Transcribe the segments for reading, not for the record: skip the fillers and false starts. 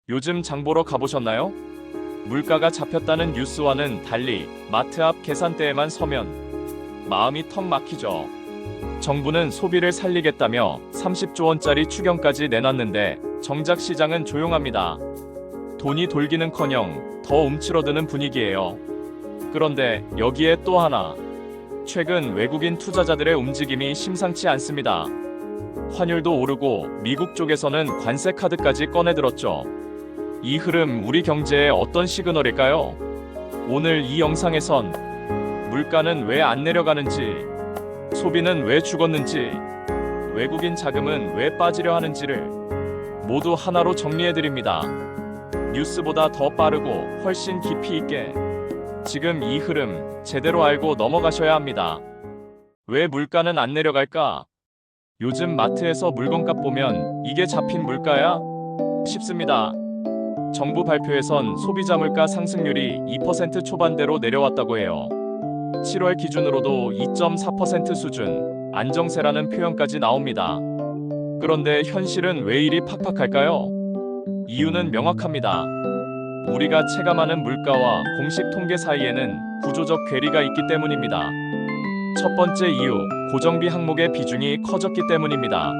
요즘 장 보러 가보셨나요? 물가가 잡혔다는 뉴스와는 달리 마트 앞 계산대에만 서면 마음이 턱 막히죠. 정부는 소비를 살리겠다며 30조 원짜리 추경까지 내놨는데 정작 시장은 조용합니다. 돈이 돌기는커녕 더 움츠러드는 분위기예요. 그런데 여기에 또 하나. 최근 외국인 투자자들의 움직임이 심상치 않습니다. 환율도 오르고 미국 쪽에서는 관세 카드까지 꺼내들었죠. 이 흐름 우리 경제에 어떤 시그널일까요? 오늘 이 영상에선 물가는 왜 안 내려가는지, 소비는 왜 죽었는지, 외국인 자금은 왜 빠지려 하는지를 모두 하나로 정리해드립니다. 뉴스보다 더 빠르고 훨씬 깊이 있게 지금 이 흐름 제대로 알고 넘어가셔야 합니다. 왜 물가는 안 내려갈까? 요즘 마트에서 물건값 보면 이게 잡힌 물가야? 싶습니다. 정부 발표에선 소비자 물가 상승률이 2% 초반대로 내려왔다고 해요. 7월 기준으로도 2.4% 수준, 안정세라는 표현까지 나옵니다. 그런데 현실은 왜 이리 팍팍할까요? 이유는 명확합니다. 우리가 체감하는 물가와 공식 통계 사이에는 구조적 괴리가 있기 때문입니다. 첫 번째 이유, 고정비 항목의 비중이 커졌기 때문입니다.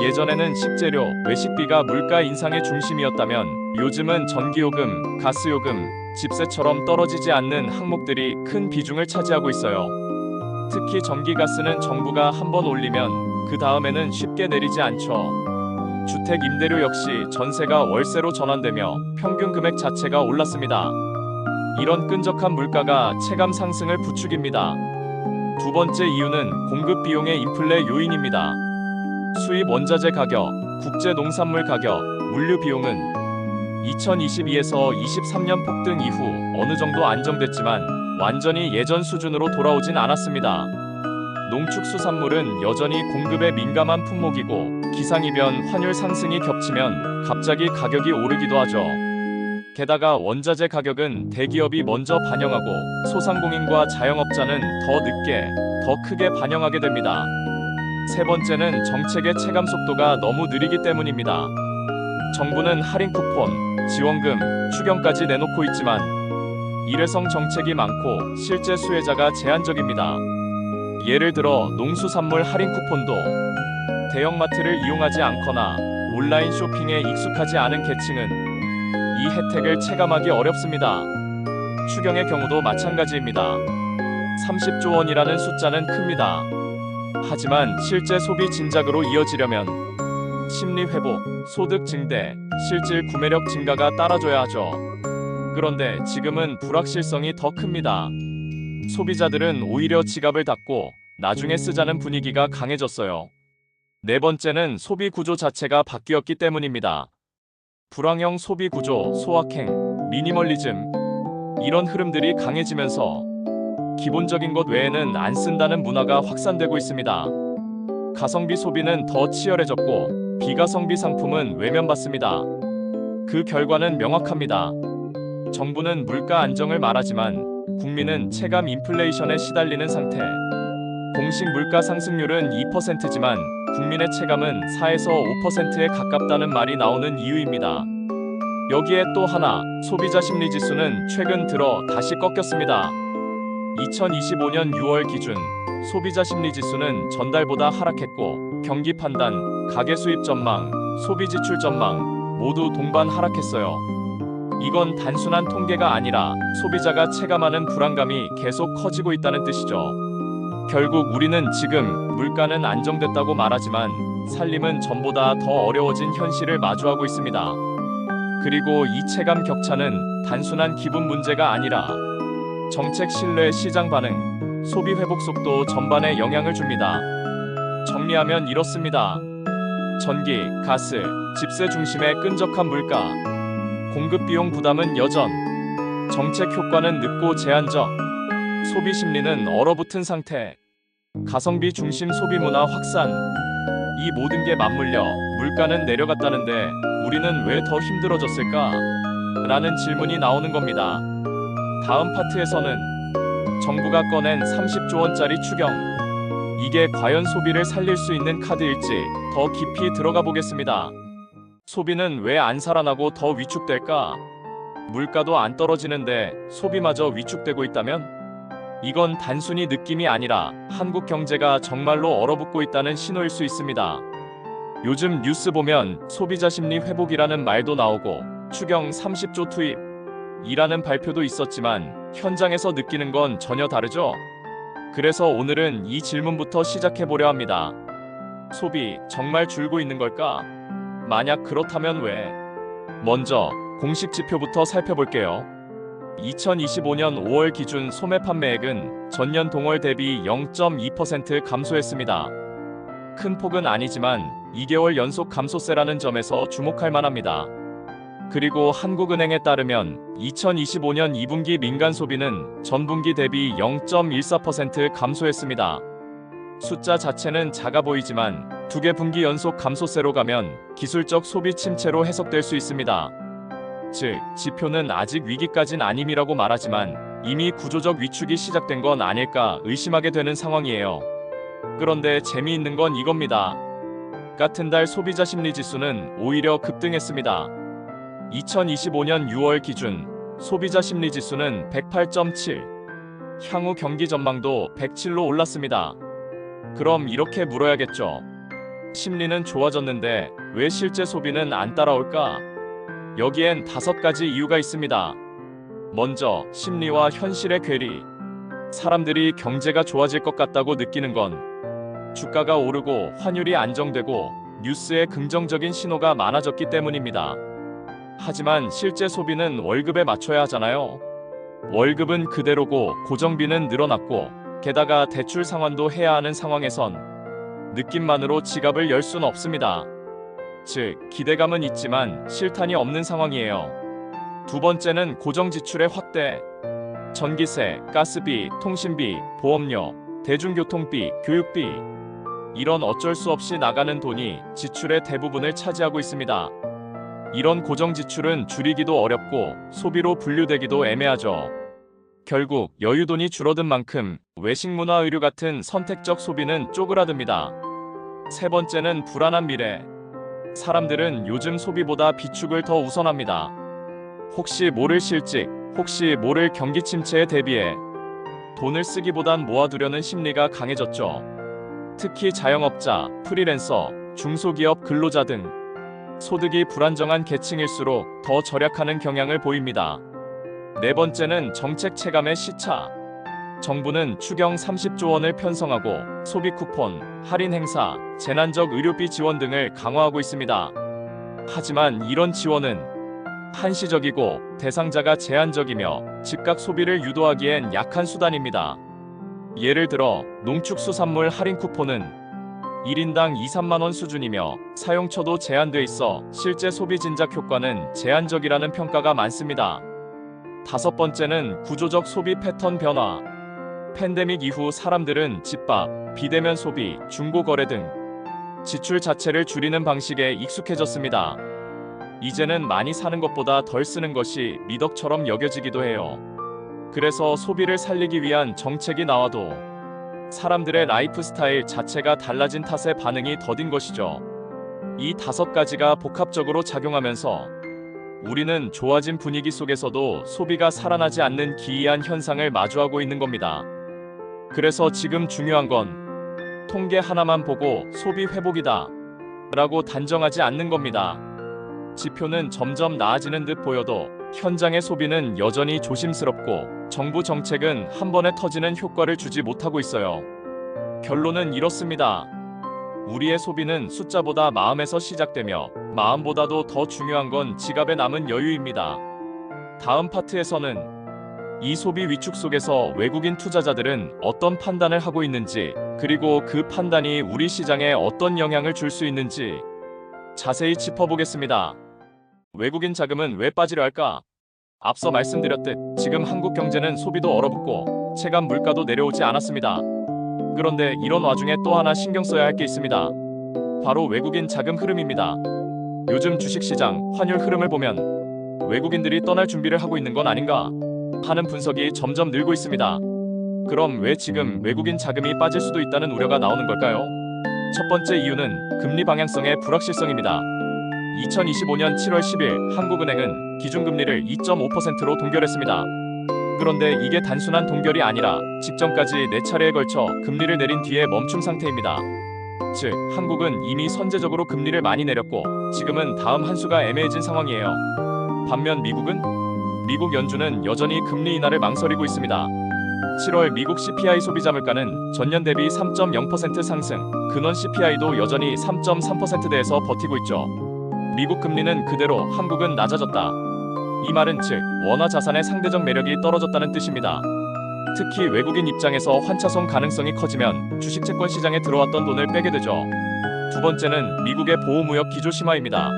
예전에는 식재료, 외식비가 물가 인상의 중심이었다면 요즘은 전기요금, 가스요금, 집세처럼 떨어지지 않는 항목들이 큰 비중을 차지하고 있어요. 특히 전기가스는 정부가 한번 올리면 그 다음에는 쉽게 내리지 않죠. 주택 임대료 역시 전세가 월세로 전환되며 평균 금액 자체가 올랐습니다. 이런 끈적한 물가가 체감 상승을 부추깁니다. 두 번째 이유는 공급 비용의 인플레 요인입니다. 수입 원자재 가격, 국제 농산물 가격, 물류 비용은 2022에서 23년 폭등 이후 어느 정도 안정됐지만 완전히 예전 수준으로 돌아오진 않았습니다. 농축수산물은 여전히 공급에 민감한 품목이고 기상이변, 환율 상승이 겹치면 갑자기 가격이 오르기도 하죠. 게다가 원자재 가격은 대기업이 먼저 반영하고 소상공인과 자영업자는 더 늦게, 더 크게 반영하게 됩니다. 세 번째는 정책의 체감 속도가 너무 느리기 때문입니다. 정부는 할인 쿠폰, 지원금, 추경까지 내놓고 있지만 일회성 정책이 많고 실제 수혜자가 제한적입니다. 예를 들어 농수산물 할인 쿠폰도 대형마트를 이용하지 않거나 온라인 쇼핑에 익숙하지 않은 계층은 이 혜택을 체감하기 어렵습니다. 추경의 경우도 마찬가지입니다. 30조 원이라는 숫자는 큽니다. 하지만 실제 소비 진작으로 이어지려면 심리 회복, 소득 증대, 실질 구매력 증가가 따라줘야 하죠. 그런데 지금은 불확실성이 더 큽니다. 소비자들은 오히려 지갑을 닫고 나중에 쓰자는 분위기가 강해졌어요. 네 번째는 소비 구조 자체가 바뀌었기 때문입니다. 불황형 소비 구조, 소확행, 미니멀리즘, 이런 흐름들이 강해지면서 기본적인 것 외에는 안 쓴다는 문화가 확산되고 있습니다. 가성비 소비는 더 치열해졌고 비가성비 상품은 외면받습니다. 그 결과는 명확합니다. 정부는 물가 안정을 말하지만 국민은 체감 인플레이션에 시달리는 상태. 공식 물가 상승률은 2%지만 국민의 체감은 4에서 5%에 가깝다는 말이 나오는 이유입니다. 여기에 또 하나, 소비자 심리지수는 최근 들어 다시 꺾였습니다. 2025년 6월 기준 소비자 심리지수는 전달보다 하락했고 경기 판단, 가계 수입 전망, 소비 지출 전망 모두 동반 하락했어요. 이건 단순한 통계가 아니라 소비자가 체감하는 불안감이 계속 커지고 있다는 뜻이죠. 결국 우리는 지금 물가는 안정됐다고 말하지만 살림은 전보다 더 어려워진 현실을 마주하고 있습니다. 그리고 이 체감 격차는 단순한 기분 문제가 아니라 정책 신뢰, 시장 반응, 소비 회복 속도 전반에 영향을 줍니다. 정리하면 이렇습니다. 전기, 가스, 집세 중심의 끈적한 물가, 공급 비용 부담은 여전, 정책 효과는 늦고 제한적, 소비 심리는 얼어붙은 상태, 가성비 중심 소비 문화 확산, 이 모든 게 맞물려 물가는 내려갔다는데 우리는 왜 더 힘들어졌을까? 라는 질문이 나오는 겁니다. 다음 파트에서는 정부가 꺼낸 30조 원짜리 추경, 이게 과연 소비를 살릴 수 있는 카드일지 더 깊이 들어가 보겠습니다. 소비는 왜 안 살아나고 더 위축될까? 물가도 안 떨어지는데 소비마저 위축되고 있다면? 이건 단순히 느낌이 아니라 한국 경제가 정말로 얼어붙고 있다는 신호일 수 있습니다. 요즘 뉴스 보면 소비자 심리 회복이라는 말도 나오고 추경 30조 투입이라는 발표도 있었지만 현장에서 느끼는 건 전혀 다르죠? 그래서 오늘은 이 질문부터 시작해보려 합니다. 소비 정말 줄고 있는 걸까? 만약 그렇다면 왜? 먼저 공식 지표부터 살펴볼게요. 2025년 5월 기준 소매 판매액은 전년 동월 대비 0.2% 감소했습니다. 큰 폭은 아니지만 2개월 연속 감소세라는 점에서 주목할 만합니다. 그리고 한국은행에 따르면 2025년 2분기 민간 소비는 전분기 대비 0.14% 감소했습니다. 숫자 자체는 작아 보이지만 2개 분기 연속 감소세로 가면 기술적 소비 침체로 해석될 수 있습니다. 즉, 지표는 아직 위기까진 아님이라고 말하지만 이미 구조적 위축이 시작된 건 아닐까 의심하게 되는 상황이에요. 그런데 재미있는 건 이겁니다. 같은 달 소비자 심리 지수는 오히려 급등했습니다. 2025년 6월 기준 소비자 심리 지수는 108.7, 향후 경기 전망도 107로 올랐습니다. 그럼 이렇게 물어야겠죠. 심리는 좋아졌는데 왜 실제 소비는 안 따라올까? 여기엔 5가지 이유가 있습니다. 먼저, 심리와 현실의 괴리. 사람들이 경제가 좋아질 것 같다고 느끼는 건 주가가 오르고 환율이 안정되고 뉴스에 긍정적인 신호가 많아졌기 때문입니다. 하지만 실제 소비는 월급에 맞춰야 하잖아요. 월급은 그대로고 고정비는 늘어났고 게다가 대출 상환도 해야 하는 상황에선 느낌만으로 지갑을 열 수는 없습니다. 즉, 기대감은 있지만 실탄이 없는 상황이에요. 두 번째는 고정 지출의 확대. 전기세, 가스비, 통신비, 보험료, 대중교통비, 교육비. 이런 어쩔 수 없이 나가는 돈이 지출의 대부분을 차지하고 있습니다. 이런 고정 지출은 줄이기도 어렵고 소비로 분류되기도 애매하죠. 결국 여유돈이 줄어든 만큼 외식 문화 의류 같은 선택적 소비는 쪼그라듭니다. 세 번째는 불안한 미래. 사람들은 요즘 소비보다 비축을 더 우선합니다. 혹시 모를 실직, 혹시 모를 경기 침체에 대비해 돈을 쓰기보단 모아두려는 심리가 강해졌죠. 특히 자영업자, 프리랜서, 중소기업 근로자 등 소득이 불안정한 계층일수록 더 절약하는 경향을 보입니다. 네 번째는 정책 체감의 시차. 정부는 추경 30조 원을 편성하고 소비 쿠폰, 할인 행사, 재난적 의료비 지원 등을 강화하고 있습니다. 하지만 이런 지원은 한시적이고 대상자가 제한적이며 즉각 소비를 유도하기엔 약한 수단입니다. 예를 들어 농축수산물 할인 쿠폰은 1인당 2-3만 원 수준이며 사용처도 제한돼 있어 실제 소비 진작 효과는 제한적이라는 평가가 많습니다. 다섯 번째는 구조적 소비 패턴 변화. 팬데믹 이후 사람들은 집밥, 비대면 소비, 중고거래 등 지출 자체를 줄이는 방식에 익숙해졌습니다. 이제는 많이 사는 것보다 덜 쓰는 것이 미덕처럼 여겨지기도 해요. 그래서 소비를 살리기 위한 정책이 나와도 사람들의 라이프 스타일 자체가 달라진 탓에 반응이 더딘 것이죠. 이 5가지가 복합적으로 작용하면서 우리는 좋아진 분위기 속에서도 소비가 살아나지 않는 기이한 현상을 마주하고 있는 겁니다. 그래서 지금 중요한 건 통계 하나만 보고 소비 회복이다 라고 단정하지 않는 겁니다. 지표는 점점 나아지는 듯 보여도 현장의 소비는 여전히 조심스럽고 정부 정책은 한 번에 터지는 효과를 주지 못하고 있어요. 결론은 이렇습니다. 우리의 소비는 숫자보다 마음에서 시작되며 마음보다도 더 중요한 건 지갑에 남은 여유입니다. 다음 파트에서는 이 소비 위축 속에서 외국인 투자자들은 어떤 판단을 하고 있는지, 그리고 그 판단이 우리 시장에 어떤 영향을 줄 수 있는지 자세히 짚어보겠습니다. 외국인 자금은 왜 빠지려 할까? 앞서 말씀드렸듯 지금 한국 경제는 소비도 얼어붙고 체감 물가도 내려오지 않았습니다. 그런데 이런 와중에 또 하나 신경 써야 할 게 있습니다. 바로 외국인 자금 흐름입니다. 요즘 주식시장, 환율 흐름을 보면 외국인들이 떠날 준비를 하고 있는 건 아닌가 하는 분석이 점점 늘고 있습니다. 그럼 왜 지금 외국인 자금이 빠질 수도 있다는 우려가 나오는 걸까요? 첫 번째 이유는 금리 방향성의 불확실성입니다. 2025년 7월 10일 한국은행은 기준금리를 2.5%로 동결했습니다. 그런데 이게 단순한 동결이 아니라 직전까지 4차례에 걸쳐 금리를 내린 뒤에 멈춤 상태입니다. 즉, 한국은 이미 선제적으로 금리를 많이 내렸고 지금은 다음 한 수가 애매해진 상황이에요. 반면 미국 연준은 여전히 금리 인하를 망설이고 있습니다. 7월 미국 CPI 소비자 물가는 전년 대비 3.0% 상승, 근원 CPI도 여전히 3.3%대에서 버티고 있죠. 미국 금리는 그대로, 한국은 낮아졌다. 이 말은 즉, 원화 자산의 상대적 매력이 떨어졌다는 뜻입니다. 특히 외국인 입장에서 환차손 가능성이 커지면 주식 채권 시장에 들어왔던 돈을 빼게 되죠. 두 번째는 미국의 보호무역 기조 심화입니다.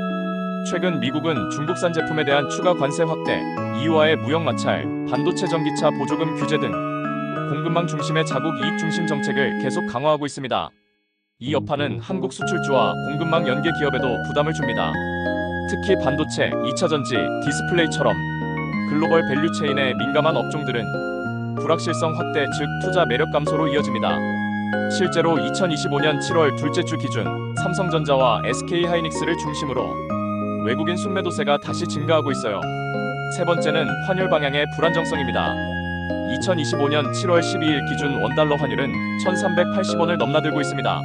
최근 미국은 중국산 제품에 대한 추가 관세 확대, EU와의 무역 마찰, 반도체 전기차 보조금 규제 등 공급망 중심의 자국 이익 중심 정책을 계속 강화하고 있습니다. 이 여파는 한국 수출주와 공급망 연계 기업에도 부담을 줍니다. 특히 반도체, 2차전지, 디스플레이처럼 글로벌 밸류체인에 민감한 업종들은 불확실성 확대, 즉 투자 매력 감소로 이어집니다. 실제로 2025년 7월 둘째 주 기준 삼성전자와 SK하이닉스를 중심으로 외국인 순매도세가 다시 증가하고 있어요. 세 번째는 환율 방향의 불안정성입니다. 2025년 7월 12일 기준 원달러 환율은 1380원을 넘나들고 있습니다.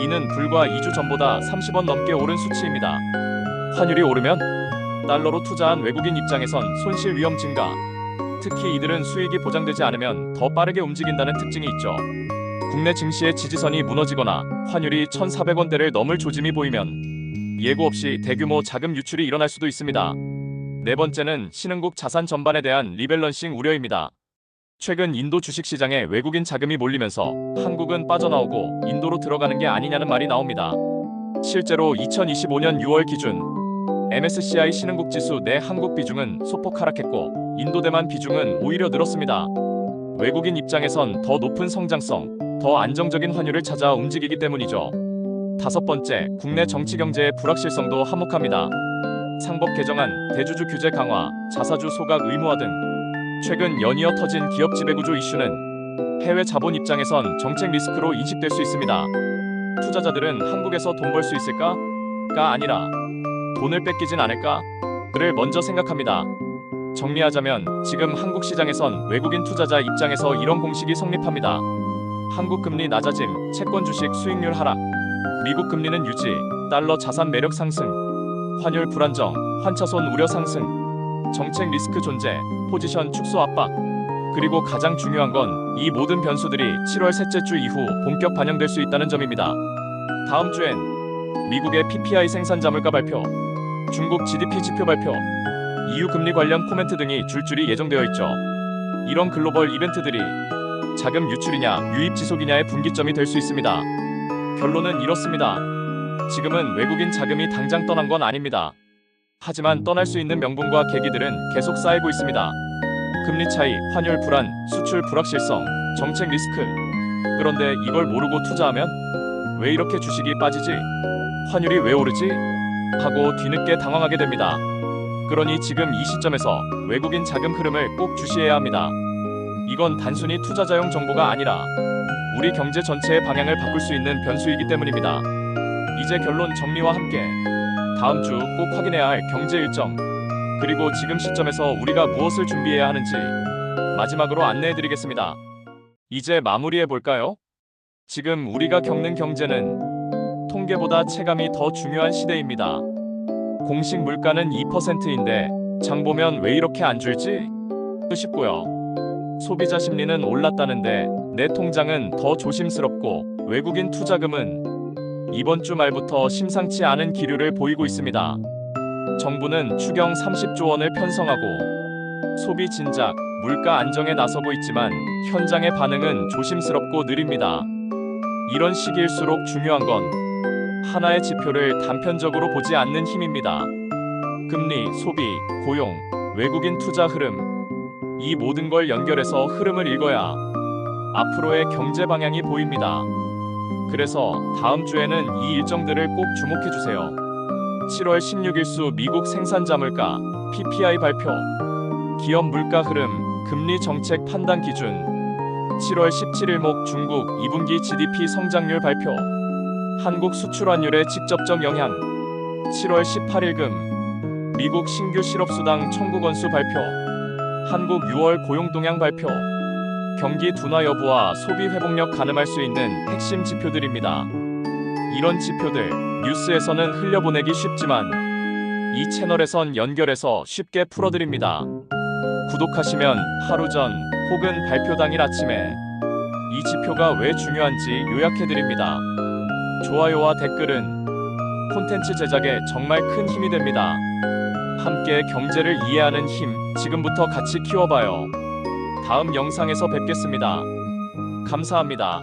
이는 불과 2주 전보다 30원 넘게 오른 수치입니다. 환율이 오르면 달러로 투자한 외국인 입장에선 손실 위험 증가, 특히 이들은 수익이 보장되지 않으면 더 빠르게 움직인다는 특징이 있죠. 국내 증시의 지지선이 무너지거나 환율이 1,400원대를 넘을 조짐이 보이면 예고 없이 대규모 자금 유출이 일어날 수도 있습니다. 네 번째는 신흥국 자산 전반에 대한 리밸런싱 우려입니다. 최근 인도 주식시장에 외국인 자금이 몰리면서 한국은 빠져나오고 인도로 들어가는 게 아니냐는 말이 나옵니다. 실제로 2025년 6월 기준 MSCI 신흥국 지수 내 한국 비중은 소폭 하락했고 인도 대만 비중은 오히려 늘었습니다. 외국인 입장에선 더 높은 성장성, 더 안정적인 환율을 찾아 움직이기 때문이죠. 다섯 번째, 국내 정치 경제의 불확실성도 한몫합니다. 상법 개정안, 대주주 규제 강화, 자사주 소각 의무화 등 최근 연이어 터진 기업 지배구조 이슈는 해외 자본 입장에선 정책 리스크로 인식될 수 있습니다. 투자자들은 한국에서 돈 벌 수 있을까?가 아니라 돈을 뺏기진 않을까?를 먼저 생각합니다. 정리하자면 지금 한국 시장에선 외국인 투자자 입장에서 이런 공식이 성립합니다. 한국 금리 낮아짐, 채권 주식 수익률 하락, 미국 금리는 유지, 달러 자산 매력 상승, 환율 불안정, 환차손 우려 상승, 정책 리스크 존재, 포지션 축소 압박. 그리고 가장 중요한 건 이 모든 변수들이 7월 셋째 주 이후 본격 반영될 수 있다는 점입니다. 다음 주엔 미국의 PPI 생산자 물가 발표, 중국 GDP 지표 발표, EU 금리 관련 코멘트 등이 줄줄이 예정되어 있죠. 이런 글로벌 이벤트들이 자금 유출이냐 유입 지속이냐의 분기점이 될 수 있습니다. 결론은 이렇습니다. 지금은 외국인 자금이 당장 떠난 건 아닙니다. 하지만 떠날 수 있는 명분과 계기들은 계속 쌓이고 있습니다. 금리 차이, 환율 불안, 수출 불확실성, 정책 리스크. 그런데 이걸 모르고 투자하면 왜 이렇게 주식이 빠지지? 환율이 왜 오르지? 하고 뒤늦게 당황하게 됩니다. 그러니 지금 이 시점에서 외국인 자금 흐름을 꼭 주시해야 합니다. 이건 단순히 투자자용 정보가 아니라 우리 경제 전체의 방향을 바꿀 수 있는 변수이기 때문입니다. 이제 결론 정리와 함께 다음 주 꼭 확인해야 할 경제 일정, 그리고 지금 시점에서 우리가 무엇을 준비해야 하는지 마지막으로 안내해드리겠습니다. 이제 마무리해볼까요? 지금 우리가 겪는 경제는 통계보다 체감이 더 중요한 시대입니다. 공식 물가는 2%인데 장 보면 왜 이렇게 안 줄지? 싶고요. 소비자 심리는 올랐다는데 내 통장은 더 조심스럽고 외국인 투자금은 이번 주 말부터 심상치 않은 기류를 보이고 있습니다. 정부는 추경 30조 원을 편성하고 소비 진작, 물가 안정에 나서고 있지만 현장의 반응은 조심스럽고 느립니다. 이런 시기일수록 중요한 건 하나의 지표를 단편적으로 보지 않는 힘입니다. 금리, 소비, 고용, 외국인 투자 흐름, 이 모든 걸 연결해서 흐름을 읽어야 앞으로의 경제 방향이 보입니다. 그래서 다음 주에는 이 일정들을 꼭 주목해주세요. 7월 16일 수 미국 생산자 물가, PPI 발표, 기업 물가 흐름, 금리 정책 판단 기준, 7월 17일 목 중국 2분기 GDP 성장률 발표, 한국 수출 환율의 직접적 영향, 7월 18일금 미국 신규 실업수당 청구 건수 발표, 한국 6월 고용동향 발표, 경기 둔화 여부와 소비 회복력 가늠할 수 있는 핵심 지표들입니다. 이런 지표들 뉴스에서는 흘려보내기 쉽지만 이 채널에선 연결해서 쉽게 풀어드립니다. 구독하시면 하루 전 혹은 발표 당일 아침에 이 지표가 왜 중요한지 요약해드립니다. 좋아요와 댓글은 콘텐츠 제작에 정말 큰 힘이 됩니다. 함께 경제를 이해하는 힘, 지금부터 같이 키워봐요. 다음 영상에서 뵙겠습니다. 감사합니다.